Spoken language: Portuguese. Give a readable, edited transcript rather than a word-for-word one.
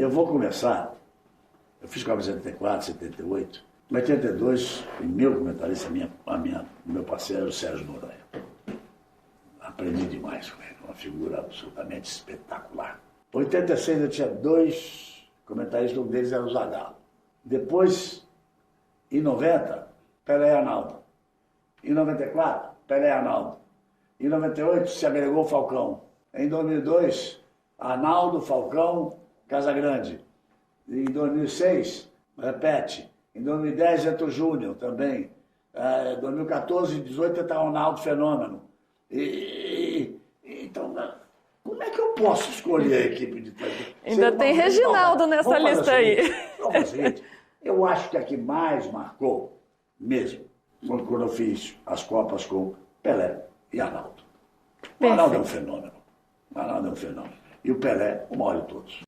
Eu vou começar, eu fiz Copa 74, 78, em 82, o meu comentarista, meu parceiro, o Sérgio Noronha. Aprendi demais com ele, uma figura absolutamente espetacular. Em 86 eu tinha 2 comentaristas, um deles era o Zagallo. Depois, em 90, Pelé e Arnaldo. Em 94, Pelé e Arnaldo. Em 98 se agregou o Falcão. Em 2002, Arnaldo, Falcão, Casagrande. Em 2006, repete. Em 2010, Eto Júnior também. Em 2014 e 2018 está Ronaldo Fenômeno. Então, como é que eu posso escolher a equipe de treinador? Ainda tem Reginaldo nessa lista aí. Eu acho que a que mais marcou, mesmo, quando eu fiz as Copas com Pelé e Arnaldo. O Arnaldo é um fenômeno. O Arnaldo é um fenômeno. E o Pelé, o maior de todos.